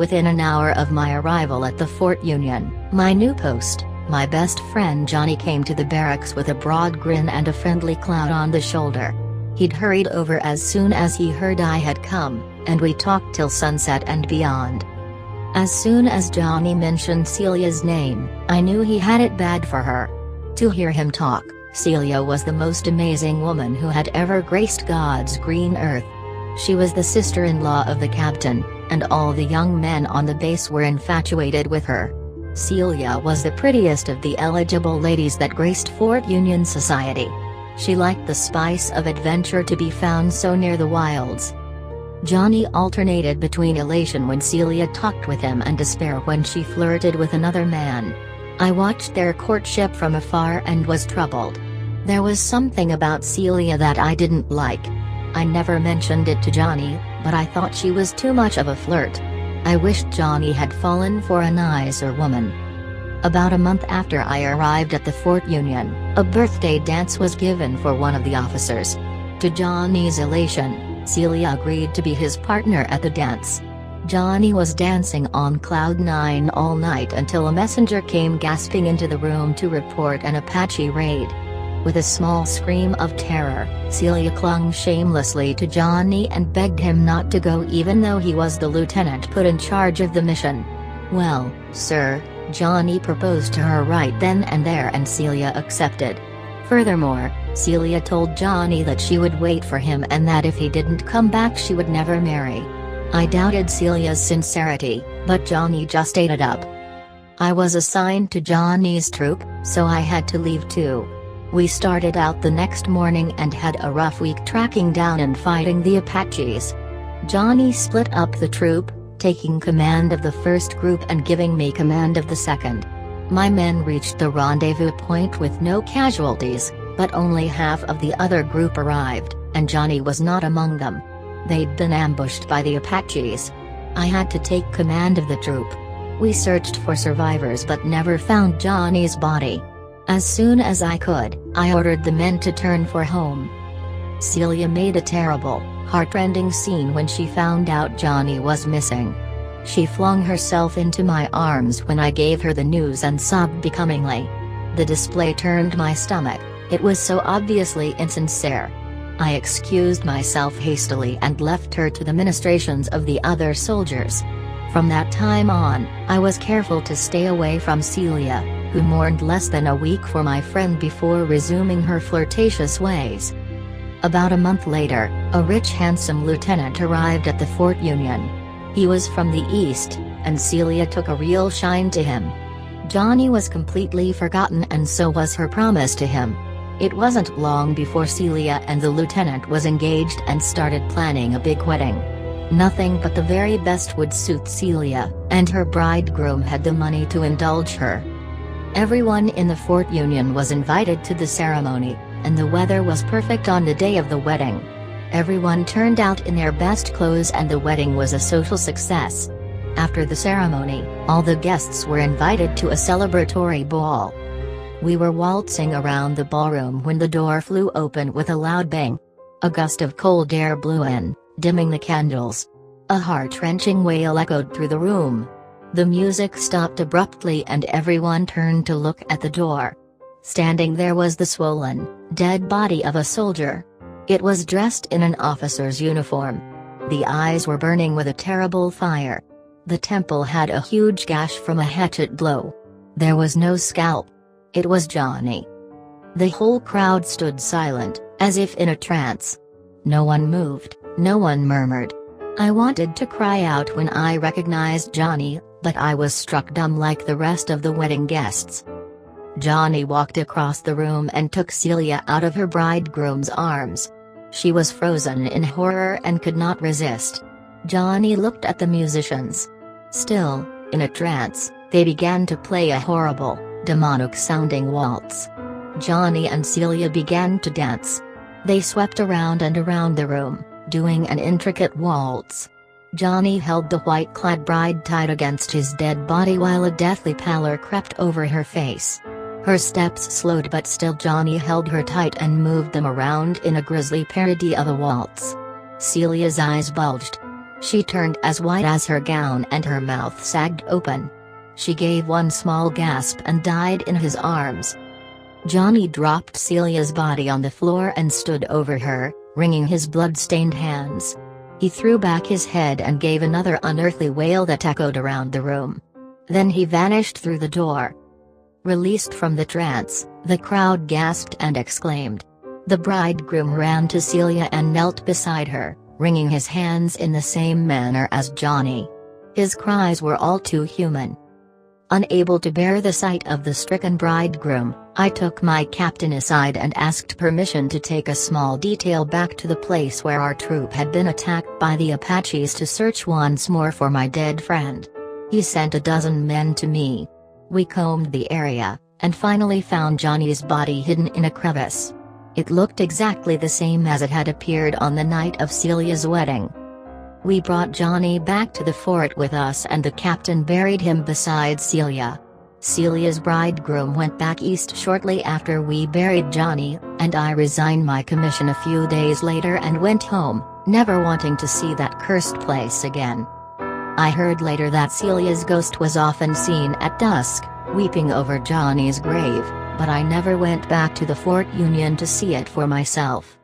Within an hour of my arrival at the Fort Union, my new post, my best friend Johnny came to the barracks with a broad grin and a friendly cloud on the shoulder. He'd hurried over as soon as he heard I had come, and we talked till sunset and beyond. As soon as Johnny mentioned Celia's name, I knew he had it bad for her. To hear him talk, Celia was the most amazing woman who had ever graced God's green earth. She was the sister-in-law of the captain, and all the young men on the base were infatuated with her. Celia was the prettiest of the eligible ladies that graced Fort Union society. She liked the spice of adventure to be found so near the wilds. Johnny alternated between elation when Celia talked with him and despair when she flirted with another man. I watched their courtship from afar and was troubled. There was something about Celia that I didn't like. I never mentioned it to Johnny, but I thought she was too much of a flirt. I wished Johnny had fallen for a nicer woman. About a month after I arrived at the Fort Union, a birthday dance was given for one of the officers. To Johnny's elation, Celia agreed to be his partner at the dance. Johnny was dancing on cloud nine all night until a messenger came gasping into the room to report an Apache raid. With a small scream of terror, Celia clung shamelessly to Johnny and begged him not to go even though he was the lieutenant put in charge of the mission. Well, sir, Johnny proposed to her right then and there and Celia accepted. Furthermore, Celia told Johnny that she would wait for him and that if he didn't come back she would never marry. I doubted Celia's sincerity, but Johnny just ate it up. I was assigned to Johnny's troop, so I had to leave too. We started out the next morning and had a rough week tracking down and fighting the Apaches. Johnny split up the troop, taking command of the first group and giving me command of the second. My men reached the rendezvous point with no casualties, but only half of the other group arrived, and Johnny was not among them. They'd been ambushed by the Apaches. I had to take command of the troop. We searched for survivors but never found Johnny's body. As soon as I could, I ordered the men to turn for home. Celia made a terrible, heartrending scene when she found out Johnny was missing. She flung herself into my arms when I gave her the news and sobbed becomingly. The display turned my stomach, it was so obviously insincere. I excused myself hastily and left her to the ministrations of the other soldiers. From that time on, I was careful to stay away from Celia, who mourned less than a week for my friend before resuming her flirtatious ways. About a month later, a rich handsome lieutenant arrived at the Fort Union. He was from the east, and Celia took a real shine to him. Johnny was completely forgotten and so was her promise to him. It wasn't long before Celia and the lieutenant was engaged and started planning a big wedding. Nothing but the very best would suit Celia, and her bridegroom had the money to indulge her. Everyone in the Fort Union was invited to the ceremony, and the weather was perfect on the day of the wedding. Everyone turned out in their best clothes and the wedding was a social success. After the ceremony, all the guests were invited to a celebratory ball. We were waltzing around the ballroom when the door flew open with a loud bang. A gust of cold air blew in, dimming the candles. A heart-wrenching wail echoed through the room. The music stopped abruptly and everyone turned to look at the door. Standing there was the swollen, dead body of a soldier. It was dressed in an officer's uniform. The eyes were burning with a terrible fire. The temple had a huge gash from a hatchet blow. There was no scalp. It was Johnny. The whole crowd stood silent, as if in a trance. No one moved, no one murmured. I wanted to cry out when I recognized Johnny, but I was struck dumb like the rest of the wedding guests. Johnny walked across the room and took Celia out of her bridegroom's arms. She was frozen in horror and could not resist. Johnny looked at the musicians. Still, in a trance, they began to play a horrible, demonic-sounding waltz. Johnny and Celia began to dance. They swept around and around the room, doing an intricate waltz. Johnny held the white-clad bride tight against his dead body while a deathly pallor crept over her face. Her steps slowed but still Johnny held her tight and moved them around in a grisly parody of a waltz. Celia's eyes bulged. She turned as white as her gown and her mouth sagged open. She gave one small gasp and died in his arms. Johnny dropped Celia's body on the floor and stood over her, wringing his blood-stained hands. He threw back his head and gave another unearthly wail that echoed around the room. Then he vanished through the door. Released from the trance, the crowd gasped and exclaimed. The bridegroom ran to Celia and knelt beside her, wringing his hands in the same manner as Johnny. His cries were all too human. Unable to bear the sight of the stricken bridegroom, I took my captain aside and asked permission to take a small detail back to the place where our troop had been attacked by the Apaches to search once more for my dead friend. He sent a dozen men to me. We combed the area, and finally found Johnny's body hidden in a crevice. It looked exactly the same as it had appeared on the night of Celia's wedding. We brought Johnny back to the fort with us and the captain buried him beside Celia. Celia's bridegroom went back east shortly after we buried Johnny, and I resigned my commission a few days later and went home, never wanting to see that cursed place again. I heard later that Celia's ghost was often seen at dusk, weeping over Johnny's grave, but I never went back to the Fort Union to see it for myself.